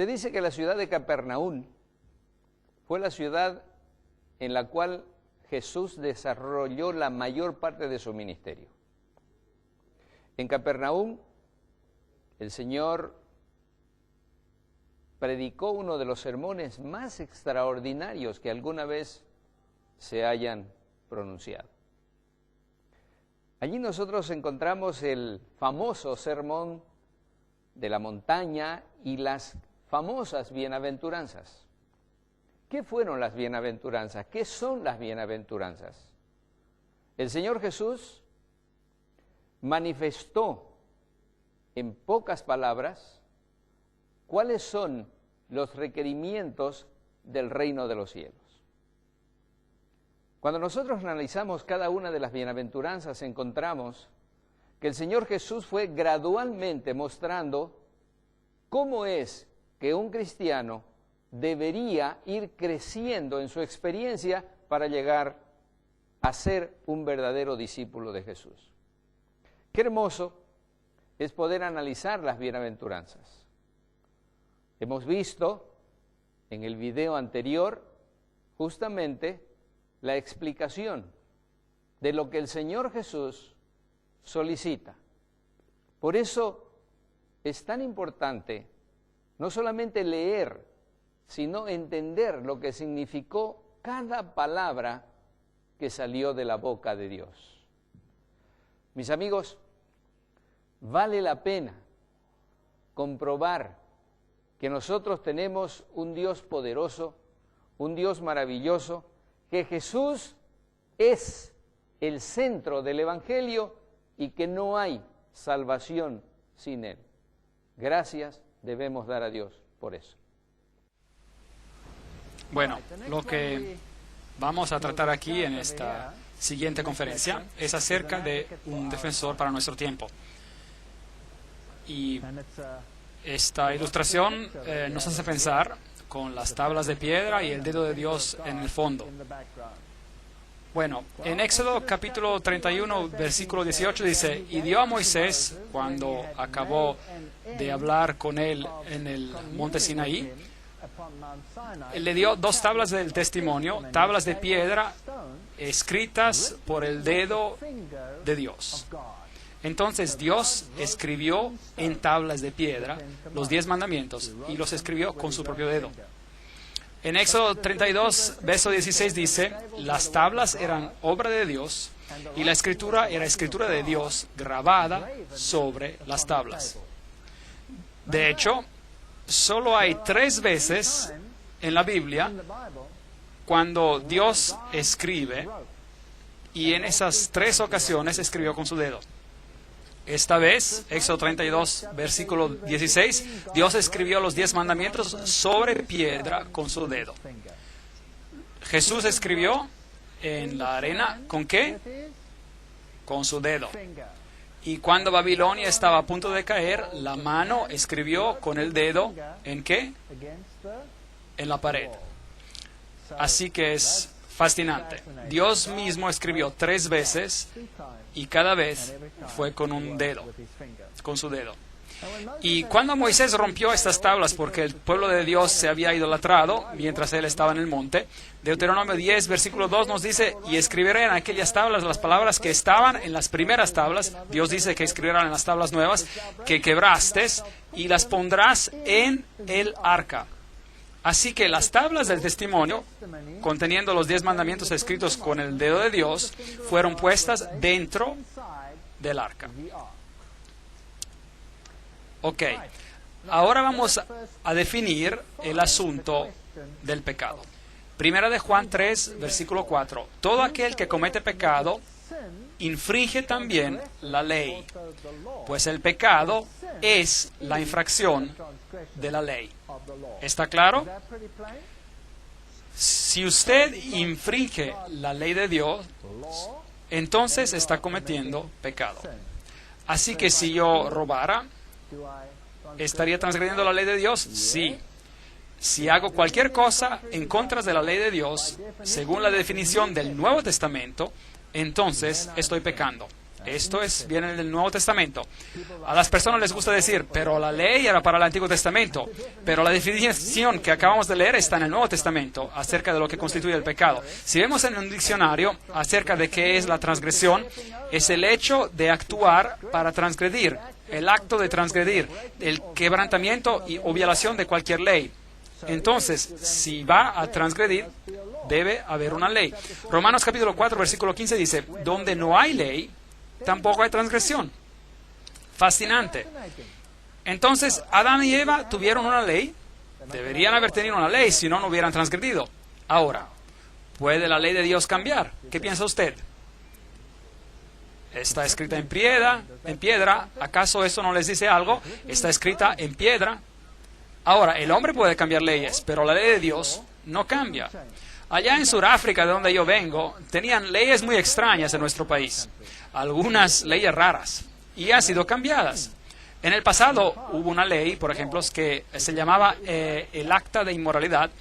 Se dice que la ciudad de Capernaum fue la ciudad en la cual Jesús desarrolló la mayor parte de su ministerio. En Capernaum, el Señor predicó uno de los sermones más extraordinarios que alguna vez se hayan pronunciado. Allí nosotros encontramos el famoso sermón de la montaña y las famosas bienaventuranzas. ¿Qué fueron las bienaventuranzas? ¿Qué son las bienaventuranzas? El Señor Jesús manifestó en pocas palabras cuáles son los requerimientos del reino de los cielos. Cuando nosotros analizamos cada una de las bienaventuranzas, encontramos que el Señor Jesús fue gradualmente mostrando cómo es que un cristiano debería ir creciendo en su experiencia para llegar a ser un verdadero discípulo de Jesús. Qué hermoso es poder analizar las bienaventuranzas. Hemos visto en el video anterior justamente la explicación de lo que el Señor Jesús solicita. Por eso es tan importante no solamente leer, sino entender lo que significó cada palabra que salió de la boca de Dios. Mis amigos, vale la pena comprobar que nosotros tenemos un Dios poderoso, un Dios maravilloso, que Jesús es el centro del Evangelio y que no hay salvación sin Él. Gracias debemos dar a Dios por eso. Bueno, lo que vamos a tratar aquí en esta siguiente conferencia es acerca de un defensor para nuestro tiempo. Y esta ilustración nos hace pensar con las tablas de piedra y el dedo de Dios en el fondo. Bueno, en Éxodo capítulo 31, versículo 18 dice: y dio a Moisés, cuando acabó de hablar con él en el monte Sinaí, él le dio 2 tablas del testimonio, tablas de piedra escritas por el dedo de Dios. Entonces Dios escribió en tablas de piedra los 10 mandamientos y los escribió con su propio dedo. En Éxodo 32, verso 16 dice: las tablas eran obra de Dios y la escritura era escritura de Dios grabada sobre las tablas. De hecho, solo hay 3 veces en la Biblia cuando Dios escribe, y en esas 3 ocasiones escribió con su dedo. Esta vez, Éxodo 32, versículo 16, Dios escribió los 10 mandamientos sobre piedra con su dedo. Jesús escribió en la arena, ¿con qué? Con su dedo. Y cuando Babilonia estaba a punto de caer, la mano escribió con el dedo, ¿en qué? En la pared. Así que es fascinante. Dios mismo escribió 3 veces y cada vez fue con un dedo, con su dedo. Y cuando Moisés rompió estas tablas porque el pueblo de Dios se había idolatrado mientras él estaba en el monte, Deuteronomio 10, versículo 2 nos dice: y escribiré en aquellas tablas las palabras que estaban en las primeras tablas. Dios dice que escribirán en las tablas nuevas que quebraste y las pondrás en el arca. Así que las tablas del testimonio, conteniendo los 10 mandamientos escritos con el dedo de Dios, fueron puestas dentro del arca. Ok, ahora vamos a definir el asunto del pecado. Primera de Juan 3, versículo 4. Todo aquel que comete pecado infringe también la ley, pues el pecado es la infracción de la ley. ¿Está claro? Si usted infringe la ley de Dios, entonces está cometiendo pecado. Así que si yo robara, ¿estaría transgrediendo la ley de Dios? Sí. Si hago cualquier cosa en contra de la ley de Dios, según la definición del Nuevo Testamento, entonces estoy pecando. Esto viene del Nuevo Testamento. A las personas les gusta decir, pero la ley era para el Antiguo Testamento. Pero la definición que acabamos de leer está en el Nuevo Testamento acerca de lo que constituye el pecado. Si vemos en un diccionario acerca de qué es la transgresión, es el hecho de actuar para transgredir, el acto de transgredir, el quebrantamiento o violación de cualquier ley. Entonces, si va a transgredir, debe haber una ley. Romanos capítulo 4, versículo 15 dice, donde no hay ley, tampoco hay transgresión. Fascinante. Entonces, Adán y Eva tuvieron una ley, deberían haber tenido una ley, si no, no hubieran transgredido. Ahora, ¿puede la ley de Dios cambiar? ¿Qué piensa usted? Está escrita en piedra. ¿Acaso eso no les dice algo? Está escrita en piedra. Ahora, el hombre puede cambiar leyes, pero la ley de Dios no cambia. Allá en Sudáfrica, de donde yo vengo, tenían leyes muy extrañas en nuestro país. Algunas leyes raras. Y han sido cambiadas. En el pasado hubo una ley, por ejemplo, que se llamaba el acta de inmoralidad.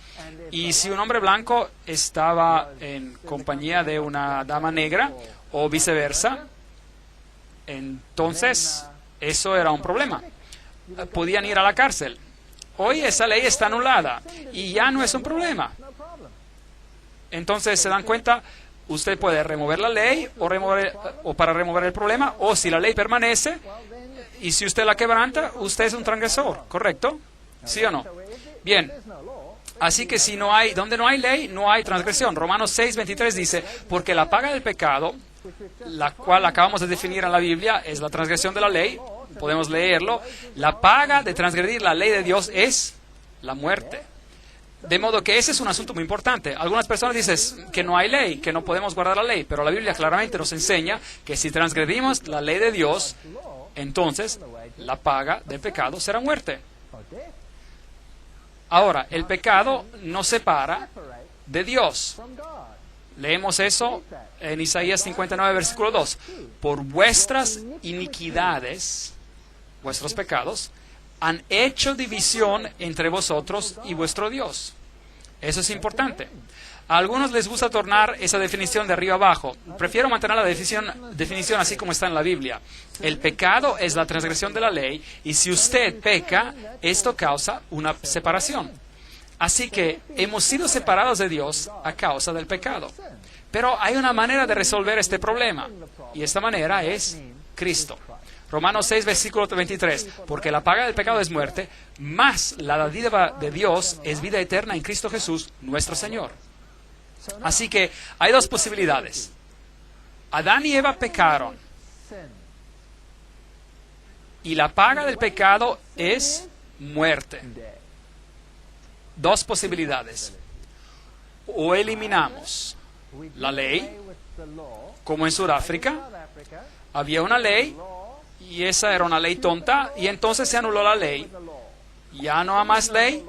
Y si un hombre blanco estaba en compañía de una dama negra o viceversa, entonces eso era un problema. Podían ir a la cárcel. Hoy esa ley está anulada y ya no es un problema. Entonces, ¿se dan cuenta? Usted puede remover la ley o para remover el problema, o si la ley permanece, y si usted la quebranta, usted es un transgresor, ¿correcto? ¿Sí o no? Bien. Así que donde no hay ley, no hay transgresión. Romanos 6:23 dice, porque la paga del pecado, la cual acabamos de definir en la Biblia, es la transgresión de la ley. Podemos leerlo. La paga de transgredir la ley de Dios es la muerte. De modo que ese es un asunto muy importante. Algunas personas dicen que no hay ley, que no podemos guardar la ley, pero la Biblia claramente nos enseña que si transgredimos la ley de Dios, entonces la paga del pecado será muerte. Ahora, el pecado nos separa de Dios. Leemos eso en Isaías 59, versículo 2. Por vuestras iniquidades, vuestros pecados, han hecho división entre vosotros y vuestro Dios. Eso es importante. A algunos les gusta tornar esa definición de arriba abajo. Prefiero mantener la definición así como está en la Biblia. El pecado es la transgresión de la ley, y si usted peca, esto causa una separación. Así que hemos sido separados de Dios a causa del pecado. Pero hay una manera de resolver este problema, y esta manera es Cristo. Romanos 6, versículo 23. Porque la paga del pecado es muerte, mas la dádiva de Dios es vida eterna en Cristo Jesús, nuestro Señor. Así que hay dos posibilidades. Adán y Eva pecaron, y la paga del pecado es muerte. Dos posibilidades. O eliminamos la ley, como en Sudáfrica, había una ley, y esa era una ley tonta, y entonces se anuló la ley. Ya no hay más ley,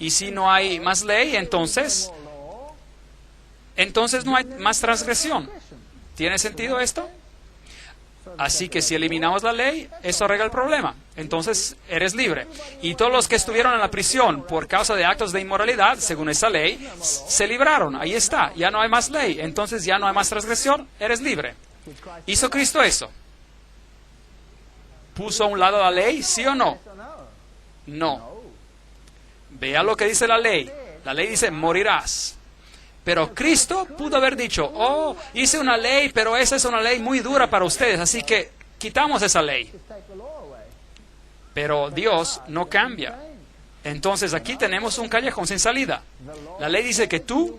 y si no hay más ley, entonces no hay más transgresión. ¿Tiene sentido esto? Así que si eliminamos la ley, eso arregla el problema. Entonces eres libre. Y todos los que estuvieron en la prisión por causa de actos de inmoralidad, según esa ley, se libraron. Ahí está. Ya no hay más ley. Entonces ya no hay más transgresión. Eres libre. ¿Hizo Cristo eso? ¿Puso a un lado la ley? ¿Sí o no? No. Vea lo que dice la ley. La ley dice, morirás. Pero Cristo pudo haber dicho, oh, hice una ley, pero esa es una ley muy dura para ustedes, así que quitamos esa ley. Pero Dios no cambia. Entonces aquí tenemos un callejón sin salida. La ley dice que tú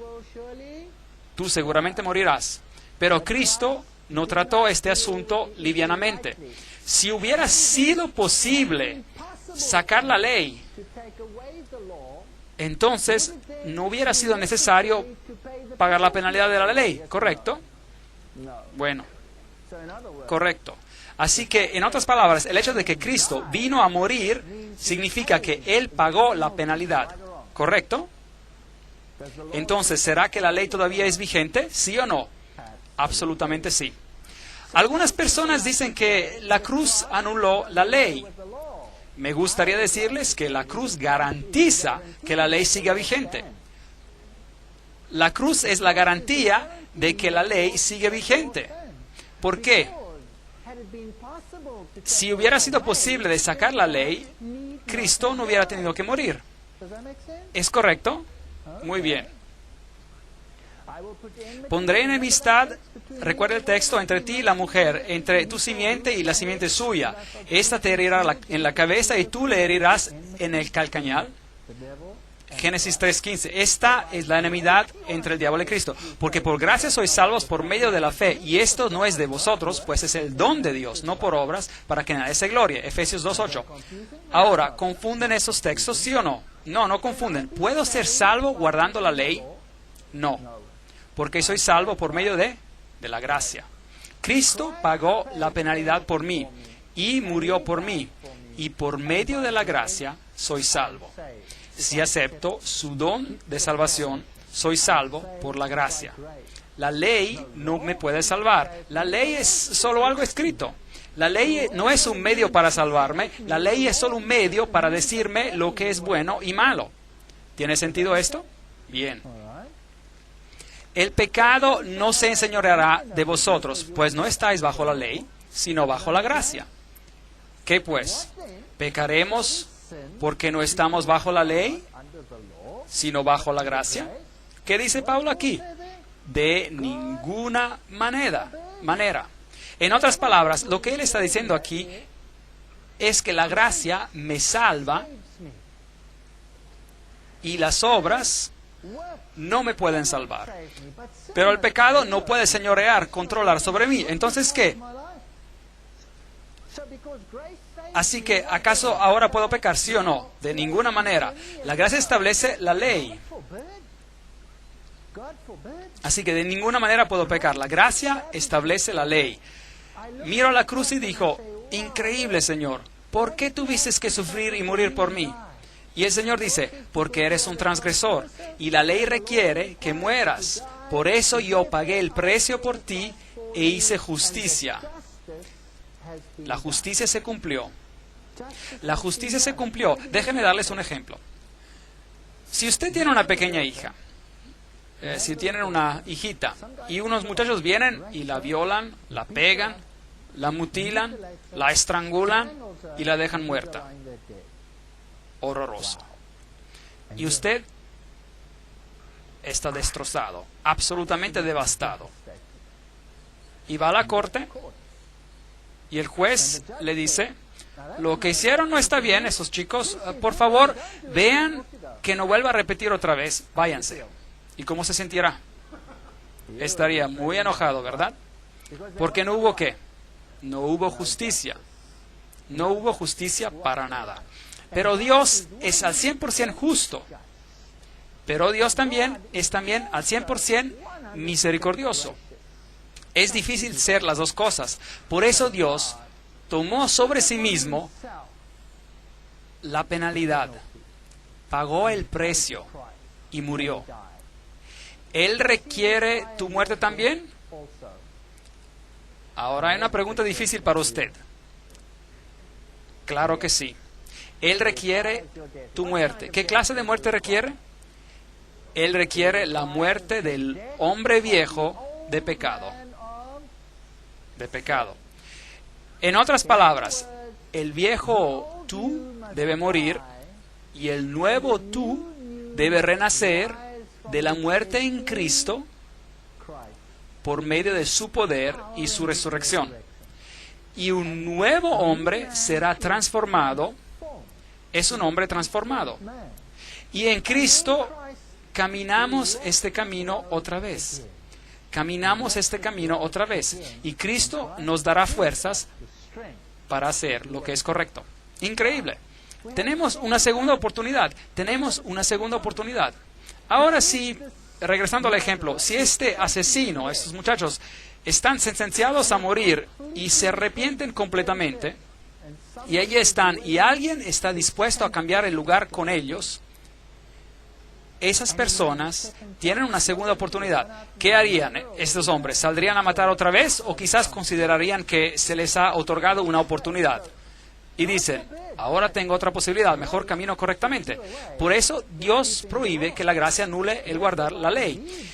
seguramente morirás. Pero Cristo no trató este asunto livianamente. Si hubiera sido posible sacar la ley, entonces no hubiera sido necesario pagar la penalidad de la ley, ¿correcto? Bueno, correcto. Así que, en otras palabras, el hecho de que Cristo vino a morir significa que Él pagó la penalidad, ¿correcto? Entonces, ¿será que la ley todavía es vigente? ¿Sí o no? Absolutamente sí. Algunas personas dicen que la cruz anuló la ley. Me gustaría decirles que la cruz garantiza que la ley siga vigente. La cruz es la garantía de que la ley sigue vigente. ¿Por qué? Si hubiera sido posible de sacar la ley, Cristo no hubiera tenido que morir. ¿Es correcto? Muy bien. Pondré enemistad, recuerda el texto, entre ti y la mujer, entre tu simiente y la simiente suya. Esta te herirá en la cabeza y tú le herirás en el calcañar. Génesis 3:15. Esta es la enemidad entre el diablo y Cristo. Porque por gracia sois salvos por medio de la fe. Y esto no es de vosotros, pues es el don de Dios, no por obras, para que nadie se glorie. Efesios 2:8. Ahora, ¿confunden esos textos, sí o no? No, no confunden. ¿Puedo ser salvo guardando la ley? No. Porque soy salvo por medio de la gracia. Cristo pagó la penalidad por mí y murió por mí. Y por medio de la gracia soy salvo. Si acepto su don de salvación, soy salvo por la gracia. La ley no me puede salvar. La ley es solo algo escrito. La ley no es un medio para salvarme. La ley es solo un medio para decirme lo que es bueno y malo. ¿Tiene sentido esto? Bien. El pecado no se enseñoreará de vosotros, pues no estáis bajo la ley, sino bajo la gracia. ¿Qué pues? ¿Pecaremos porque no estamos bajo la ley, sino bajo la gracia? ¿Qué dice Pablo aquí? De ninguna manera. En otras palabras, lo que él está diciendo aquí es que la gracia me salva y las obras no me pueden salvar. Pero el pecado no puede señorear, controlar sobre mí. Entonces, ¿qué? Así que, ¿acaso ahora puedo pecar? ¿Sí o no? De ninguna manera. La gracia establece la ley. Así que de ninguna manera puedo pecar. La gracia establece la ley. Miro a la cruz y dijo, increíble, Señor, ¿por qué tuviste que sufrir y morir por mí? Y el Señor dice, porque eres un transgresor y la ley requiere que mueras. Por eso yo pagué el precio por ti e hice justicia. La justicia se cumplió. La justicia se cumplió. Déjenme darles un ejemplo. Si usted tiene una pequeña hija, si tienen una hijita, y unos muchachos vienen y la violan, la pegan, la mutilan, la estrangulan y la dejan muerta. Horroroso. Y usted está destrozado, absolutamente devastado. Y va a la corte y el juez le dice, lo que hicieron no está bien, esos chicos, por favor, vean que no vuelva a repetir otra vez, váyanse. ¿Y cómo se sentirá? Estaría muy enojado, ¿verdad? Porque no hubo ¿qué? No hubo justicia. No hubo justicia para nada. Pero Dios es al 100% justo. Pero Dios también es al 100% misericordioso. Es difícil ser las dos cosas. Por eso Dios tomó sobre sí mismo la penalidad, pagó el precio y murió. ¿Él requiere tu muerte también? Ahora hay una pregunta difícil para usted. Claro que sí. Él requiere tu muerte. ¿Qué clase de muerte requiere? Él requiere la muerte del hombre viejo de pecado. De pecado. En otras palabras, el viejo tú debe morir y el nuevo tú debe renacer de la muerte en Cristo por medio de su poder y su resurrección. Y un nuevo hombre será transformado. Es un hombre transformado. Y en Cristo caminamos este camino otra vez. Caminamos este camino otra vez. Y Cristo nos dará fuerzas para hacer lo que es correcto. Increíble. Tenemos una segunda oportunidad. Tenemos una segunda oportunidad. Ahora sí, regresando al ejemplo, si este asesino, estos muchachos, están sentenciados a morir y se arrepienten completamente, y allí están, y alguien está dispuesto a cambiar el lugar con ellos, esas personas tienen una segunda oportunidad. ¿Qué harían estos hombres? ¿Saldrían a matar otra vez o quizás considerarían que se les ha otorgado una oportunidad? Y dicen, ahora tengo otra posibilidad, mejor camino correctamente. Por eso Dios prohíbe que la gracia anule el guardar la ley.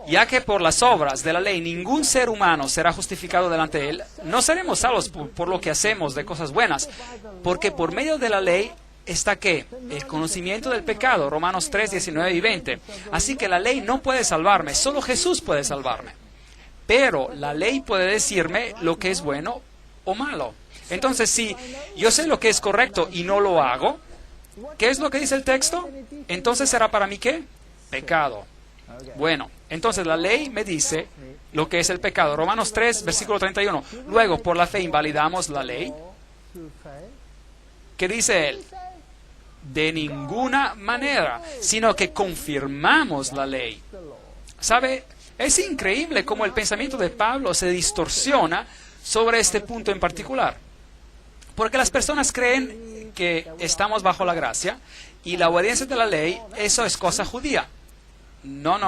Ya que por las obras de la ley ningún ser humano será justificado delante de él, no seremos salvos por lo que hacemos de cosas buenas, porque por medio de la ley está ¿qué? El conocimiento del pecado, Romanos 3, 19 y 20. Así que la ley no puede salvarme, solo Jesús puede salvarme. Pero la ley puede decirme lo que es bueno o malo. Entonces, si yo sé lo que es correcto y no lo hago, ¿qué es lo que dice el texto? Entonces será para mí ¿qué? Pecado. Bueno, entonces la ley me dice lo que es el pecado. Romanos 3, versículo 31. Luego, por la fe invalidamos la ley. ¿Qué dice él? De ninguna manera, sino que confirmamos la ley. ¿Sabe? Es increíble cómo el pensamiento de Pablo se distorsiona sobre este punto en particular. Porque las personas creen que estamos bajo la gracia y la obediencia de la ley, eso es cosa judía. No.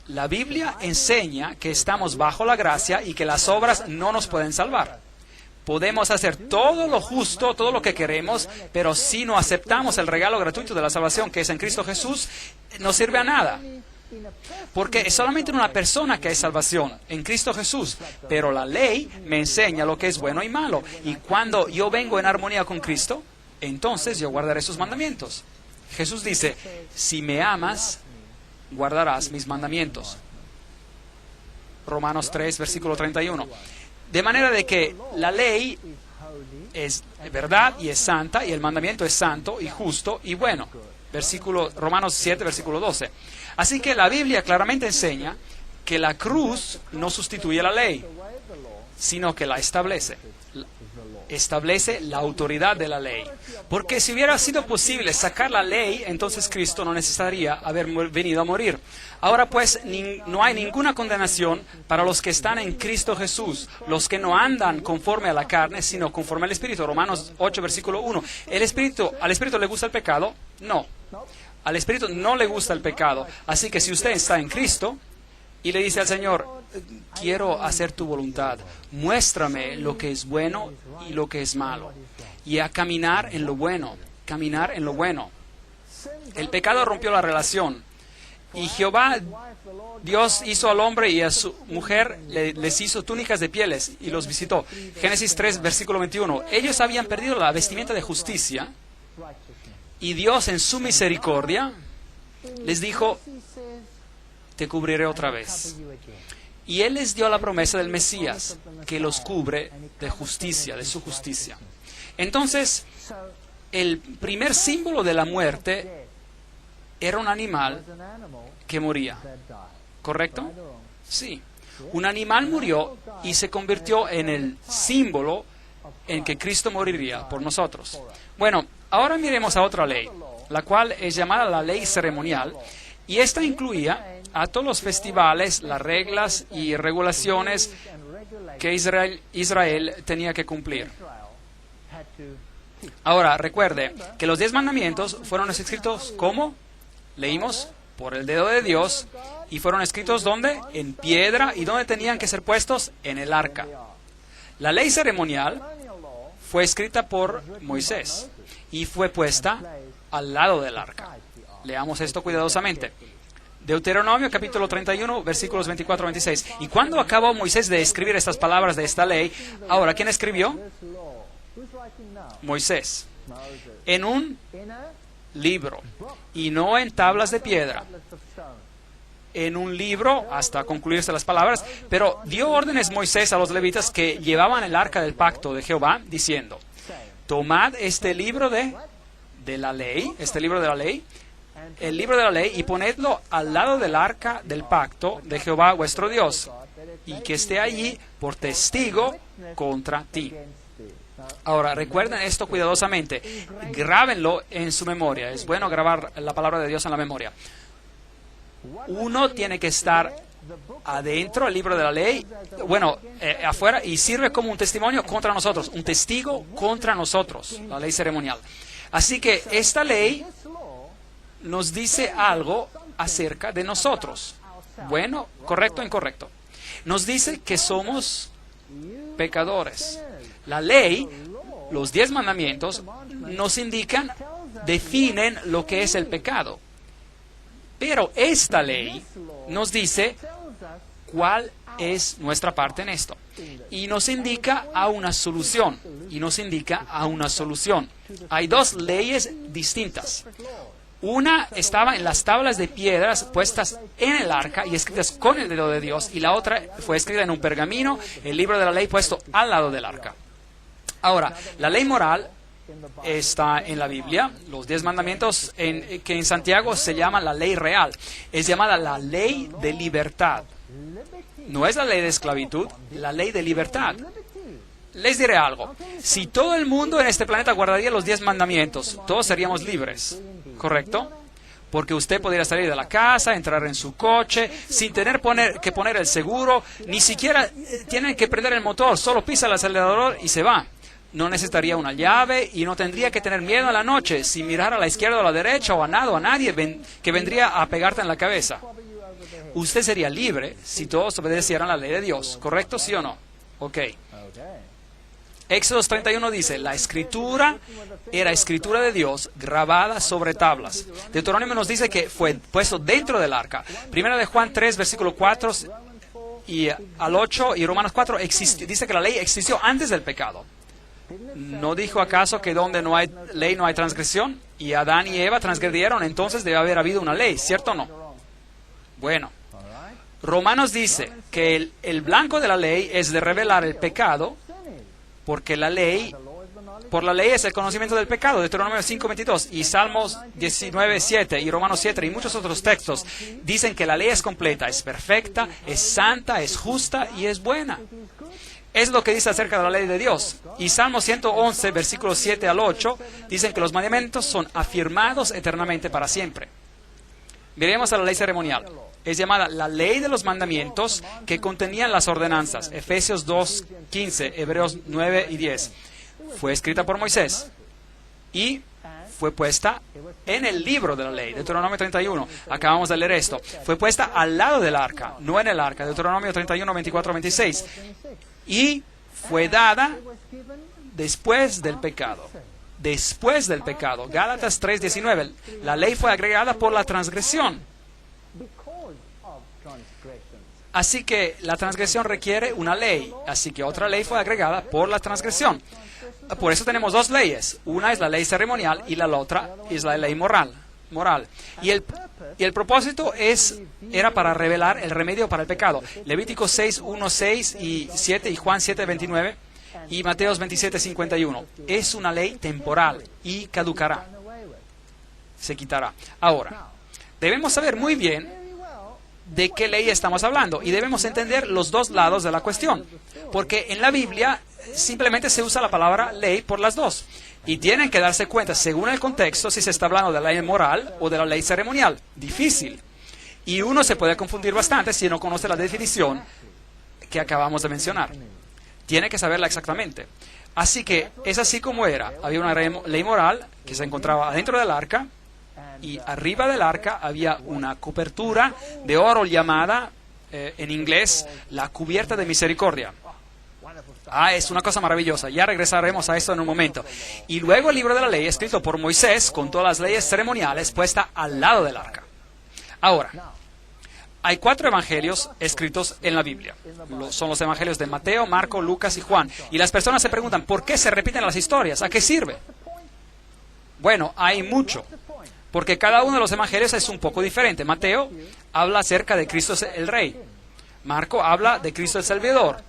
La Biblia enseña que estamos bajo la gracia y que las obras no nos pueden salvar. Podemos hacer todo lo justo, todo lo que queremos, pero si no aceptamos el regalo gratuito de la salvación que es en Cristo Jesús, no sirve a nada. Porque es solamente en una persona que hay salvación, en Cristo Jesús. Pero la ley me enseña lo que es bueno y malo. Y cuando yo vengo en armonía con Cristo, entonces yo guardaré sus mandamientos. Jesús dice, si me amas, guardarás mis mandamientos. Romanos 3, versículo 31. De manera de que la ley es verdad y es santa, y el mandamiento es santo y justo y bueno. Romanos 7, versículo 12. Así que la Biblia claramente enseña que la cruz no sustituye la ley, sino que la establece. Establece la autoridad de la ley. Porque si hubiera sido posible sacar la ley, entonces Cristo no necesitaría haber venido a morir. Ahora pues, no hay ninguna condenación para los que están en Cristo Jesús, los que no andan conforme a la carne, sino conforme al Espíritu. Romanos 8, versículo 1. ¿Al Espíritu le gusta el pecado? No. Al Espíritu no le gusta el pecado. Así que si usted está en Cristo y le dice al Señor, quiero hacer tu voluntad, muéstrame lo que es bueno y lo que es malo, y a caminar en lo bueno, caminar en lo bueno. El pecado rompió la relación, y Jehová, Dios hizo al hombre y a su mujer, les hizo túnicas de pieles y los visitó. Génesis 3, versículo 21. Ellos habían perdido la vestimenta de justicia, y Dios en su misericordia les dijo, te cubriré otra vez. Y Él les dio la promesa del Mesías, que los cubre de justicia, de su justicia. Entonces, el primer símbolo de la muerte era un animal que moría. ¿Correcto? Sí. Un animal murió y se convirtió en el símbolo en que Cristo moriría por nosotros. Bueno, ahora miremos a otra ley, la cual es llamada la ley ceremonial, y esta incluía a todos los festivales, las reglas y regulaciones que Israel tenía que cumplir. Ahora, recuerde que los 10 mandamientos fueron escritos, ¿cómo? Leímos, por el dedo de Dios, y fueron escritos, ¿dónde? En piedra, y ¿dónde tenían que ser puestos? En el arca. La ley ceremonial fue escrita por Moisés y fue puesta al lado del arca. Leamos esto cuidadosamente. Deuteronomio capítulo 31, versículos 24 a 26. Y cuando acabó Moisés de escribir estas palabras de esta ley, ahora, ¿quién escribió? Moisés. En un libro, y no en tablas de piedra. En un libro, hasta concluirse las palabras, pero dio órdenes Moisés a los levitas que llevaban el arca del pacto de Jehová, diciendo, tomad este libro de la ley, el libro de la ley, y ponedlo al lado del arca del pacto de Jehová vuestro Dios, y que esté allí por testigo contra ti. Ahora, recuerden esto cuidadosamente, grábenlo en su memoria. Es bueno grabar la palabra de Dios en la memoria. Uno tiene que estar adentro del libro de la ley, afuera, y sirve como un testimonio contra nosotros, un testigo contra nosotros, la ley ceremonial. Así que esta ley nos dice algo acerca de nosotros. Bueno, correcto o incorrecto. Nos dice que somos pecadores. La ley, los 10 mandamientos, nos indican, definen lo que es el pecado. Pero esta ley nos dice cuál es nuestra parte en esto. Y nos indica a una solución. Hay dos leyes distintas. Una estaba en las tablas de piedras puestas en el arca y escritas con el dedo de Dios, y la otra fue escrita en un pergamino, el libro de la ley puesto al lado del arca. Ahora, la ley moral está en la Biblia, los 10 mandamientos, que en Santiago se llama la ley real. Es llamada la ley de libertad. No es la ley de esclavitud, la ley de libertad. Les diré algo. Si todo el mundo en este planeta guardaría los 10 mandamientos, todos seríamos libres, ¿correcto? Porque usted podría salir de la casa, entrar en su coche, sin tener que poner el seguro, ni siquiera tiene que prender el motor, solo pisa el acelerador y se va. No necesitaría una llave y no tendría que tener miedo a la noche si mirar a la izquierda o a la derecha o a nada o a nadie que vendría a pegarte en la cabeza. Usted sería libre si todos obedecieran la ley de Dios, ¿correcto? ¿Sí o no? Ok. Éxodo 31 dice, la escritura era escritura de Dios grabada sobre tablas. Deuteronomio nos dice que fue puesto dentro del arca. Primera de Juan 3, versículo 4 y al 8 y Romanos 4 dice que la ley existió antes del pecado. ¿No dijo acaso que donde no hay ley no hay transgresión? Y Adán y Eva transgredieron, entonces debe haber habido una ley, ¿cierto o no? Bueno, Romanos dice que el blanco de la ley es de revelar el pecado, porque por la ley es el conocimiento del pecado, Deuteronomio 5:22, y Salmos 19:7, y Romanos 7, y muchos otros textos dicen que la ley es completa, es perfecta, es santa, es justa y es buena. Es lo que dice acerca de la ley de Dios. Y Salmo 111, versículos 7 al 8, dicen que los mandamientos son afirmados eternamente para siempre. Miremos a la ley ceremonial. Es llamada la ley de los mandamientos que contenían las ordenanzas. Efesios 2:15, Hebreos 9 y 10. Fue escrita por Moisés y fue puesta en el libro de la ley, Deuteronomio 31. Acabamos de leer esto. Fue puesta al lado del arca, no en el arca, Deuteronomio 31, 24, 26. Y fue dada después del pecado. Después del pecado. Gálatas 3:19. La ley fue agregada por la transgresión. Así que la transgresión requiere una ley. Así que otra ley fue agregada por la transgresión. Por eso tenemos dos leyes. Una es la ley ceremonial y la otra es la ley moral. Y el propósito era para revelar el remedio para el pecado. Levítico 6, 1, 6 y 7 y Juan 7, 29 y Mateos 27, 51. Es una ley temporal y caducará. Se quitará. Ahora, debemos saber muy bien de qué ley estamos hablando y debemos entender los dos lados de la cuestión. Porque en la Biblia simplemente se usa la palabra ley por las dos. Y tienen que darse cuenta, según el contexto, si se está hablando de la ley moral o de la ley ceremonial. Difícil. Y uno se puede confundir bastante si no conoce la definición que acabamos de mencionar. Tiene que saberla exactamente. Así que es así como era. Había una ley moral que se encontraba adentro del arca y arriba del arca había una cobertura de oro llamada, en inglés, la cubierta de misericordia. Es una cosa maravillosa. Ya regresaremos a esto en un momento. Y luego el libro de la ley, escrito por Moisés, con todas las leyes ceremoniales, puesta al lado del arca. Ahora, hay 4 evangelios escritos en la Biblia. Son los evangelios de Mateo, Marco, Lucas y Juan. Y las personas se preguntan, ¿por qué se repiten las historias? ¿A qué sirve? Bueno, hay mucho. Porque cada uno de los evangelios es un poco diferente. Mateo habla acerca de Cristo el Rey. Marco habla de Cristo el Salvador.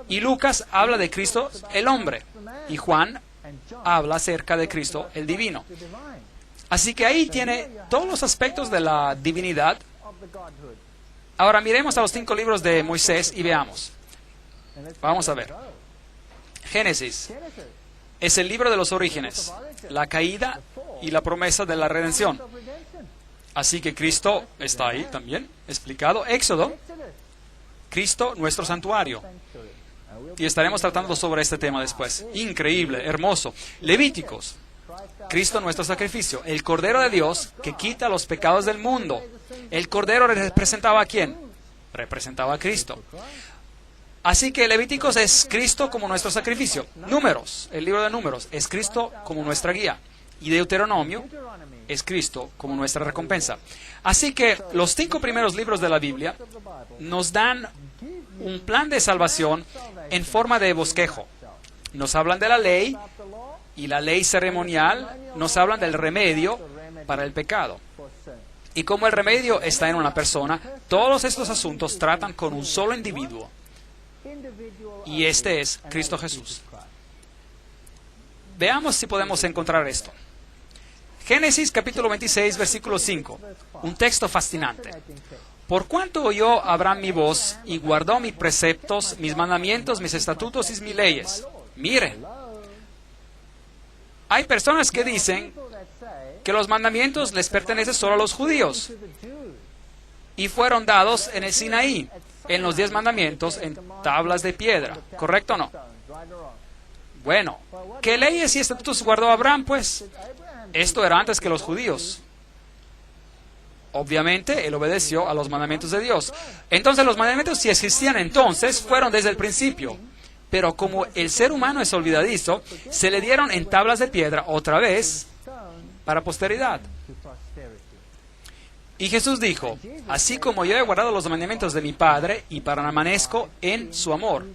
Y Lucas habla de Cristo el hombre. Y Juan habla acerca de Cristo el divino. Así que ahí tiene todos los aspectos de la divinidad. Ahora miremos a los 5 libros de Moisés y veamos. Vamos a ver. Génesis es el libro de los orígenes, la caída y la promesa de la redención. Así que Cristo está ahí también, explicado. Éxodo, Cristo, nuestro santuario. Y estaremos tratando sobre este tema después. Increíble, hermoso. Levíticos, Cristo, nuestro sacrificio. El Cordero de Dios que quita los pecados del mundo. ¿El Cordero representaba a quién? Representaba a Cristo. Así que Levíticos es Cristo como nuestro sacrificio. Números, el libro de Números, es Cristo como nuestra guía. Y Deuteronomio es Cristo como nuestra recompensa. Así que los 5 primeros libros de la Biblia nos dan un plan de salvación en forma de bosquejo. Nos hablan de la ley y la ley ceremonial, nos hablan del remedio para el pecado. Y como el remedio está en una persona, todos estos asuntos tratan con un solo individuo. Y este es Cristo Jesús. Veamos si podemos encontrar esto. Génesis capítulo 26, versículo 5. Un texto fascinante. Por cuanto oyó Abraham mi voz y guardó mis preceptos, mis mandamientos, mis estatutos y mis leyes. Mire, hay personas que dicen que los mandamientos les pertenecen solo a los judíos y fueron dados en el Sinaí, en los 10 mandamientos, en tablas de piedra. ¿Correcto o no? Bueno, ¿qué leyes y estatutos guardó Abraham, pues? Esto era antes que los judíos. Obviamente, él obedeció a los mandamientos de Dios. Entonces, los mandamientos, si existían entonces, fueron desde el principio. Pero como el ser humano es olvidadizo, se le dieron en tablas de piedra otra vez para posteridad. Y Jesús dijo, así como yo he guardado los mandamientos de mi Padre y permanezco en su amor.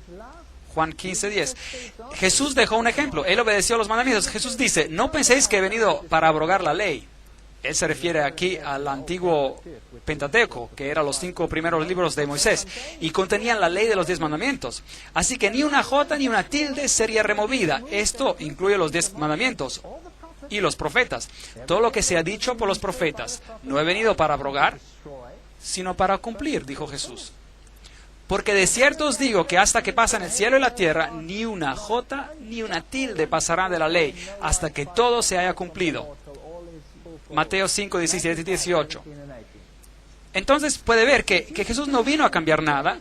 Juan 15:10. Jesús dejó un ejemplo. Él obedeció a los mandamientos. Jesús dice, no penséis que he venido para abrogar la ley. Él se refiere aquí al antiguo Pentateuco, que eran los 5 primeros libros de Moisés, y contenían la ley de los 10 mandamientos. Así que ni una jota ni una tilde sería removida. Esto incluye los 10 mandamientos y los profetas. Todo lo que se ha dicho por los profetas. No he venido para abrogar, sino para cumplir, dijo Jesús. Porque de cierto os digo que hasta que pasan el cielo y la tierra, ni una jota ni una tilde pasará de la ley, hasta que todo se haya cumplido. Mateo 5, 17 y 18. Entonces puede ver que Jesús no vino a cambiar nada,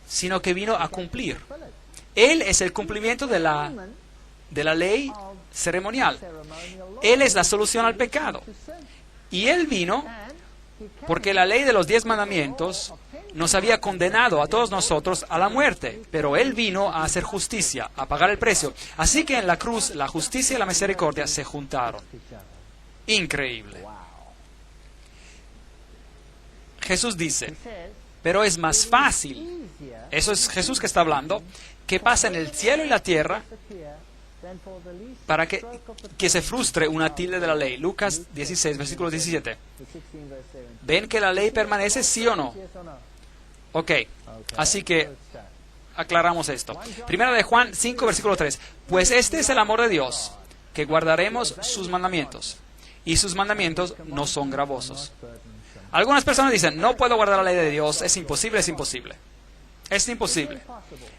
sino que vino a cumplir. Él es el cumplimiento de la ley ceremonial. Él es la solución al pecado. Y Él vino porque la ley de los 10 mandamientos nos había condenado a todos nosotros a la muerte, pero Él vino a hacer justicia, a pagar el precio. Así que en la cruz la justicia y la misericordia se juntaron. Increíble. Jesús dice, pero es más fácil, eso es Jesús que está hablando, que pase en el cielo y la tierra para que se frustre una tilde de la ley. Lucas 16, versículo 17. ¿Ven que la ley permanece, sí o no? Ok, así que aclaramos esto. Primera de Juan 5, versículo 3. Pues este es el amor de Dios, que guardaremos sus mandamientos. Y sus mandamientos no son gravosos. Algunas personas dicen, no puedo guardar la ley de Dios, es imposible, es imposible. Es imposible.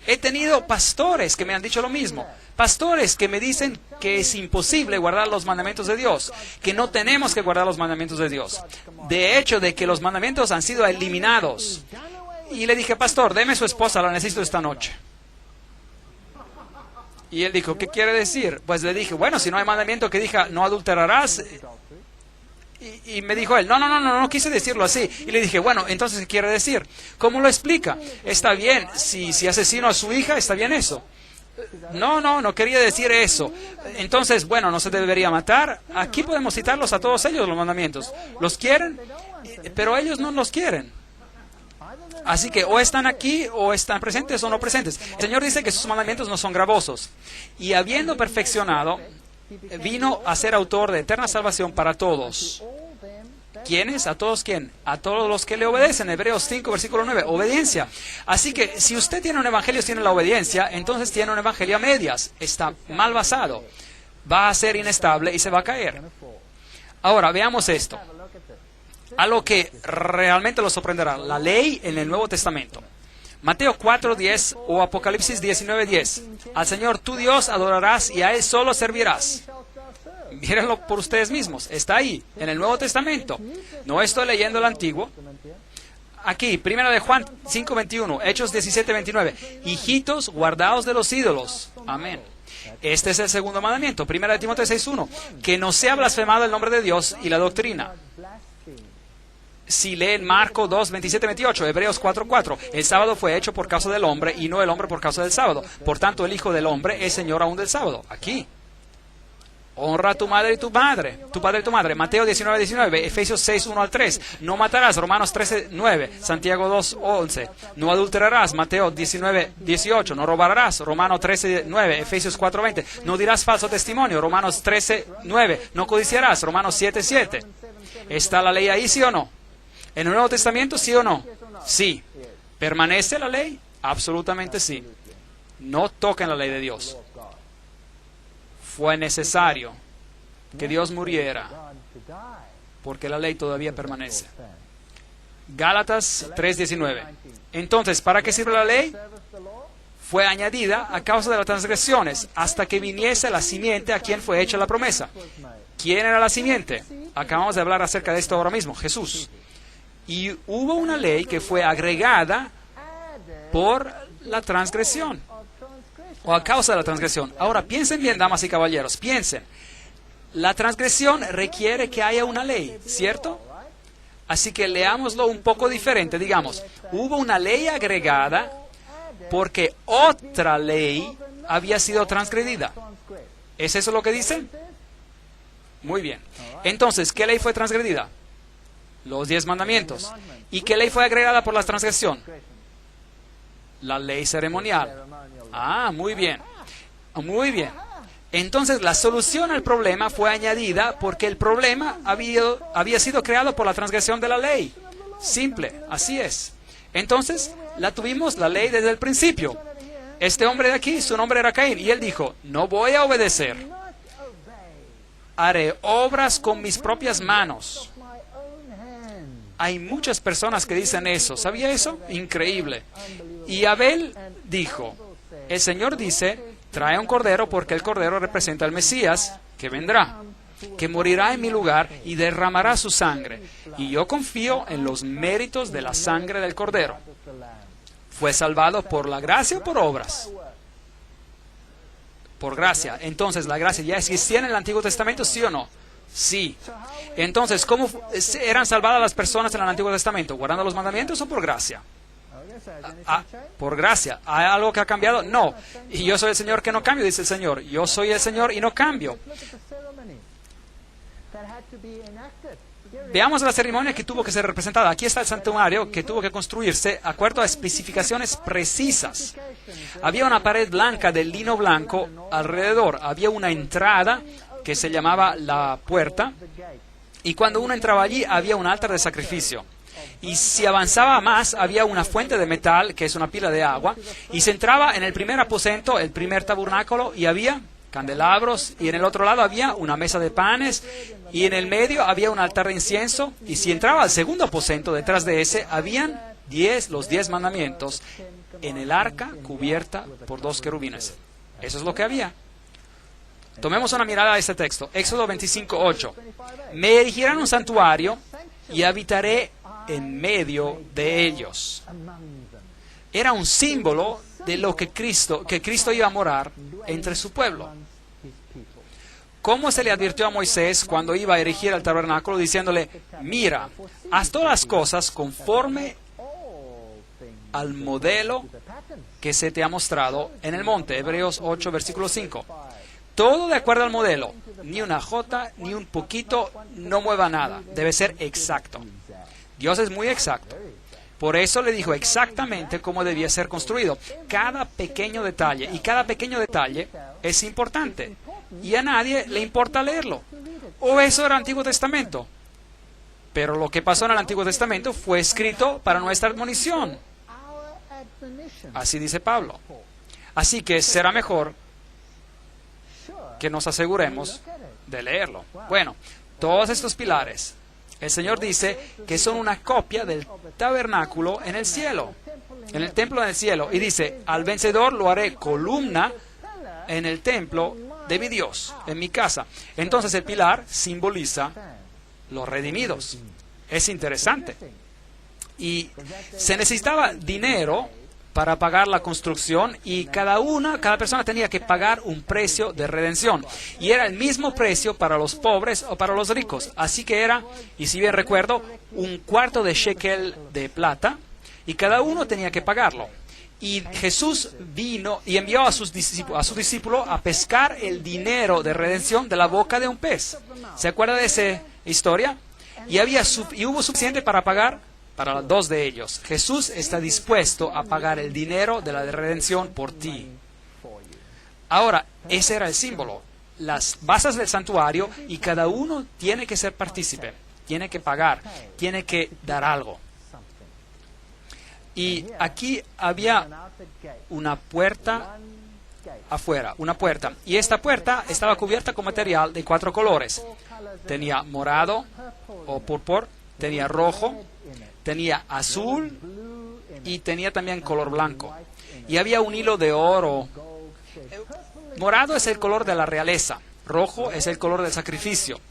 He tenido pastores que me han dicho lo mismo. Pastores que me dicen que es imposible guardar los mandamientos de Dios, que no tenemos que guardar los mandamientos de Dios. De hecho, de que los mandamientos han sido eliminados. Y le dije, pastor, deme su esposa, la necesito esta noche. Y él dijo, ¿qué quiere decir? Pues le dije, bueno, si no hay mandamiento que diga, no adulterarás. Y me dijo él, no quise decirlo así. Y le dije, bueno, entonces, ¿qué quiere decir? ¿Cómo lo explica? Está bien, si asesino a su hija, está bien eso. No quería decir eso. Entonces, bueno, no se debería matar. Aquí podemos citarlos a todos ellos, los mandamientos. ¿Los quieren? Pero ellos no los quieren. Así que o están aquí, o están presentes o no presentes. El Señor dice que sus mandamientos no son gravosos. Y habiendo perfeccionado, vino a ser autor de eterna salvación para todos. ¿Quiénes? ¿A todos quién? A todos los que le obedecen. Hebreos 5, versículo 9. Obediencia. Así que si usted tiene un evangelio sin la obediencia, entonces tiene un evangelio a medias. Está mal basado. Va a ser inestable y se va a caer. Ahora, veamos esto. A lo que realmente lo sorprenderá. La ley en el Nuevo Testamento. Mateo 4:10 o Apocalipsis 19:10. Al Señor tu Dios adorarás y a Él solo servirás. Mírenlo por ustedes mismos. Está ahí, en el Nuevo Testamento. No estoy leyendo el Antiguo. Aquí, primera de Juan 5:21, Hechos 17:29. Hijitos, guardaos de los ídolos. Amén. Este es el segundo mandamiento. Primera de Timoteo 6:1. Que no sea blasfemado el nombre de Dios y la doctrina. Si leen Marco 2, 27, 28, Hebreos 4:4, el sábado fue hecho por causa del hombre y no el hombre por causa del sábado. Por tanto, el Hijo del Hombre es Señor aún del sábado. Aquí. Honra a tu madre y tu padre, Mateo 19, 19, Efesios 6, 1 al 3. No matarás, Romanos 13, 9, Santiago 2, 11. No adulterarás, Mateo 19, 18. No robarás, Romanos 13, 9, Efesios 4, 20. No dirás falso testimonio, Romanos 13, 9. No codiciarás, Romanos 7, 7. ¿Está la ley ahí, sí o no? ¿En el Nuevo Testamento, sí o no? Sí. ¿Permanece la ley? Absolutamente sí. No toquen la ley de Dios. Fue necesario que Dios muriera porque la ley todavía permanece. Gálatas 3:19. Entonces, ¿para qué sirve la ley? Fue añadida a causa de las transgresiones hasta que viniese la simiente a quien fue hecha la promesa. ¿Quién era la simiente? Acabamos de hablar acerca de esto ahora mismo, Jesús. Y hubo una ley que fue agregada por la transgresión, o a causa de la transgresión. Ahora, piensen bien, damas y caballeros, piensen. La transgresión requiere que haya una ley, ¿cierto? Así que leámoslo un poco diferente. Digamos, hubo una ley agregada porque otra ley había sido transgredida. ¿Es eso lo que dicen? Muy bien. Entonces, ¿qué ley fue transgredida? Los 10 mandamientos. ¿Y qué ley fue agregada por la transgresión? La ley ceremonial. Ah, muy bien. Muy bien. Entonces, la solución al problema fue añadida porque el problema había sido creado por la transgresión de la ley. Simple, así es. Entonces, tuvimos la ley desde el principio. Este hombre de aquí, su nombre era Caín, y él dijo, no voy a obedecer. Haré obras con mis propias manos. Hay muchas personas que dicen eso. ¿Sabía eso? Increíble. Y Abel dijo, el Señor dice, trae un cordero porque el cordero representa al Mesías que vendrá, que morirá en mi lugar y derramará su sangre. Y yo confío en los méritos de la sangre del cordero. ¿Fue salvado por la gracia o por obras? Por gracia. Entonces, ¿la gracia ya existía en el Antiguo Testamento, sí o no? Sí. Entonces, ¿cómo eran salvadas las personas en el Antiguo Testamento? ¿Guardando los mandamientos o por gracia? Por gracia. ¿Hay algo que ha cambiado? No. Y yo soy el Señor que no cambio, dice el Señor. Yo soy el Señor y no cambio. Veamos la ceremonia que tuvo que ser representada. Aquí está el santuario que tuvo que construirse de acuerdo a especificaciones precisas. Había una pared blanca de lino blanco alrededor. Había una entrada que se llamaba la puerta. Y cuando uno entraba allí, había un altar de sacrificio. Y si avanzaba más, había una fuente de metal, que es una pila de agua, y se entraba en el primer aposento, el primer tabernáculo, y había candelabros, y en el otro lado había una mesa de panes, y en el medio había un altar de incienso, y si entraba al segundo aposento, detrás de ese, habían los 10 mandamientos, en el arca cubierta por 2 querubines. Eso es lo que había. Tomemos una mirada a este texto. Éxodo 25:8. Me erigirán un santuario y habitaré en medio de ellos. Era un símbolo de lo que Cristo iba a morar entre su pueblo. ¿Cómo se le advirtió a Moisés cuando iba a erigir el tabernáculo diciéndole, mira, haz todas las cosas conforme al modelo que se te ha mostrado en el monte? Hebreos 8, versículo 5. Todo de acuerdo al modelo. Ni una jota, ni un poquito, no mueva nada. Debe ser exacto. Dios es muy exacto. Por eso le dijo exactamente cómo debía ser construido. Cada pequeño detalle, y cada pequeño detalle es importante. Y a nadie le importa leerlo. O eso era el Antiguo Testamento. Pero lo que pasó en el Antiguo Testamento fue escrito para nuestra admonición. Así dice Pablo. Así que será mejor que nos aseguremos de leerlo. Bueno, todos estos pilares, el Señor dice que son una copia del tabernáculo en el cielo, en el templo del cielo. Y dice, al vencedor lo haré columna en el templo de mi Dios, en mi casa. Entonces el pilar simboliza los redimidos. Es interesante. Y se necesitaba dinero para pagar la construcción y cada persona tenía que pagar un precio de redención. Y era el mismo precio para los pobres o para los ricos. Así que era, y si bien recuerdo, un cuarto de shekel de plata y cada uno tenía que pagarlo. Y Jesús vino y envió a su discípulo a pescar el dinero de redención de la boca de un pez. ¿Se acuerda de esa historia? Y hubo suficiente para pagar para 2 de ellos. Jesús está dispuesto a pagar el dinero de la redención por ti. Ahora, ese era el símbolo. Las bases del santuario, y cada uno tiene que ser partícipe, tiene que pagar, tiene que dar algo. Y aquí había una puerta afuera, una puerta. Y esta puerta estaba cubierta con material de 4 colores. Tenía morado o púrpura, tenía rojo, tenía azul y tenía también color blanco. Y había un hilo de oro. Morado es el color de la realeza, rojo es el color del sacrificio,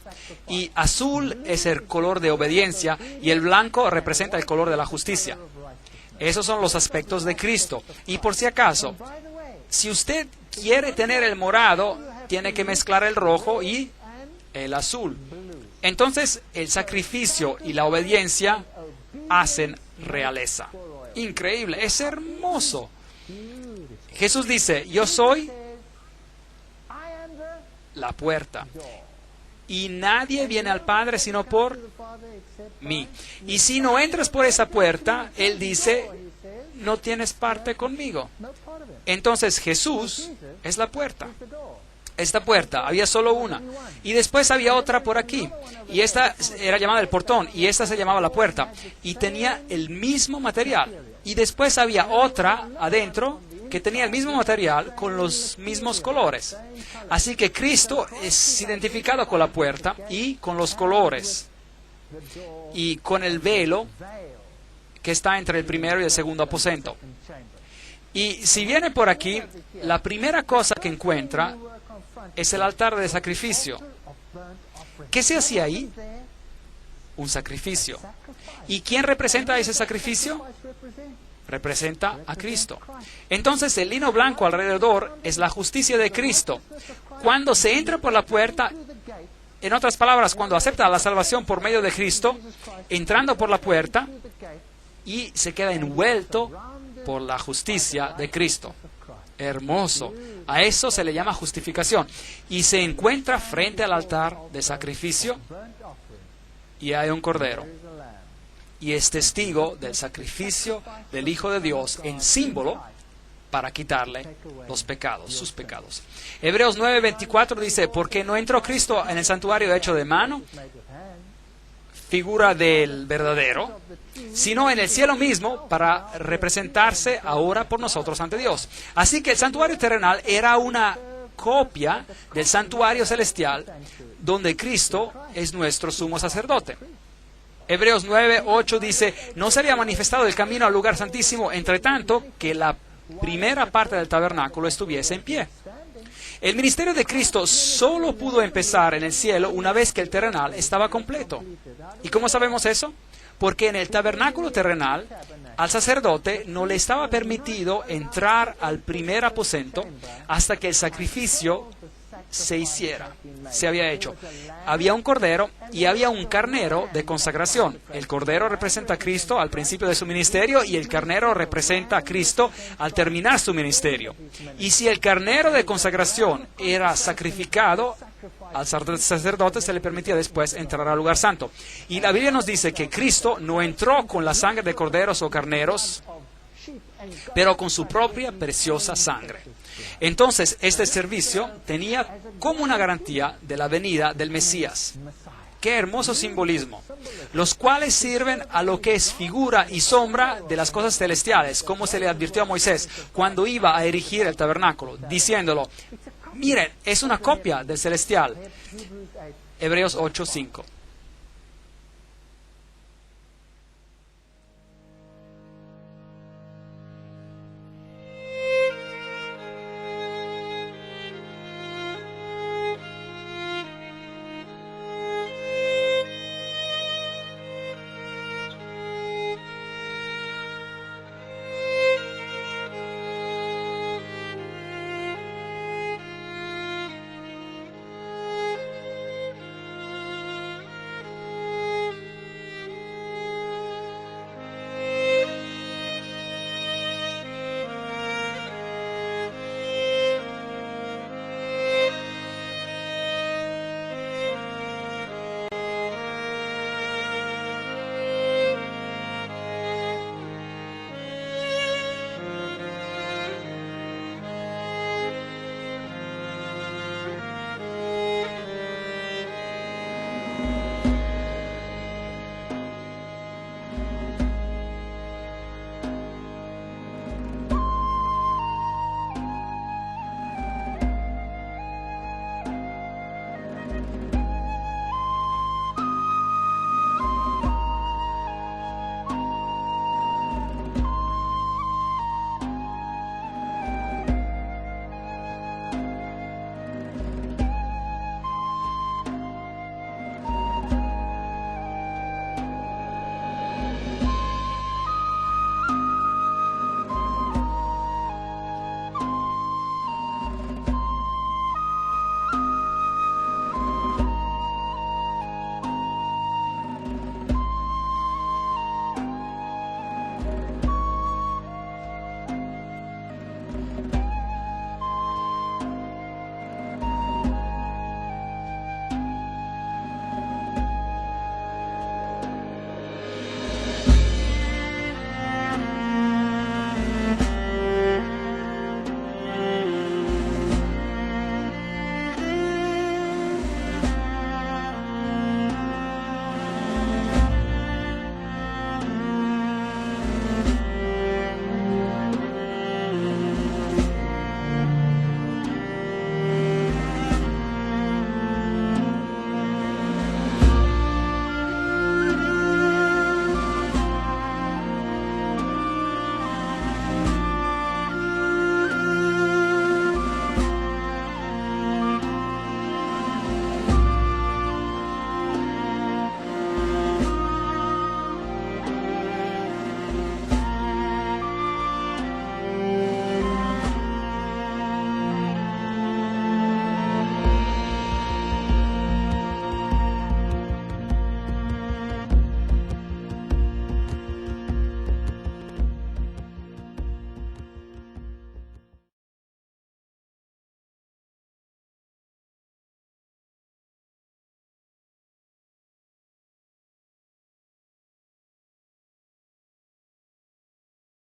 y azul es el color de obediencia, y el blanco representa el color de la justicia. Esos son los aspectos de Cristo. Y por si acaso, si usted quiere tener el morado, tiene que mezclar el rojo y el azul. Entonces, el sacrificio y la obediencia hacen realeza. Increíble, es hermoso. Jesús dice, yo soy la puerta, y nadie viene al Padre sino por mí. Y si no entras por esa puerta, Él dice, no tienes parte conmigo. Entonces Jesús es la puerta. Esta puerta, había solo una. Y después había otra por aquí. Y esta era llamada el portón. Y esta se llamaba la puerta. Y tenía el mismo material. Y después había otra adentro que tenía el mismo material con los mismos colores. Así que Cristo es identificado con la puerta y con los colores. Y con el velo que está entre el primero y el segundo aposento. Y si viene por aquí, la primera cosa que encuentra es el altar de sacrificio. ¿Qué se hacía ahí? Un sacrificio. ¿Y quién representa ese sacrificio? Representa a Cristo. Entonces el lino blanco alrededor es la justicia de Cristo. Cuando se entra por la puerta, en otras palabras, cuando acepta la salvación por medio de Cristo, entrando por la puerta, y se queda envuelto por la justicia de Cristo. Hermoso. A eso se le llama justificación. Y se encuentra frente al altar de sacrificio y hay un cordero. Y es testigo del sacrificio del Hijo de Dios en símbolo para quitarle los pecados, sus pecados. Hebreos 9:24 dice, porque no entró Cristo en el santuario hecho de mano, figura del verdadero, sino en el cielo mismo para representarse ahora por nosotros ante Dios. Así que el santuario terrenal era una copia del santuario celestial donde Cristo es nuestro sumo sacerdote. Hebreos 9:8 dice, no se había manifestado el camino al lugar santísimo, entre tanto que la primera parte del tabernáculo estuviese en pie. El ministerio de Cristo solo pudo empezar en el cielo una vez que el terrenal estaba completo. ¿Y cómo sabemos eso? Porque en el tabernáculo terrenal, al sacerdote no le estaba permitido entrar al primer aposento hasta que el sacrificio se había hecho. Había un cordero y había un carnero de consagración. El cordero representa a Cristo al principio de su ministerio y el carnero representa a Cristo al terminar su ministerio. Y si el carnero de consagración era sacrificado, al sacerdote se le permitía después entrar al lugar santo. Y la Biblia nos dice que Cristo no entró con la sangre de corderos o carneros, pero con su propia preciosa sangre. Entonces, este servicio tenía como una garantía de la venida del Mesías. ¡Qué hermoso simbolismo! Los cuales sirven a lo que es figura y sombra de las cosas celestiales, como se le advirtió a Moisés cuando iba a erigir el tabernáculo, diciéndolo, miren, es una copia del celestial. Hebreos 8:5.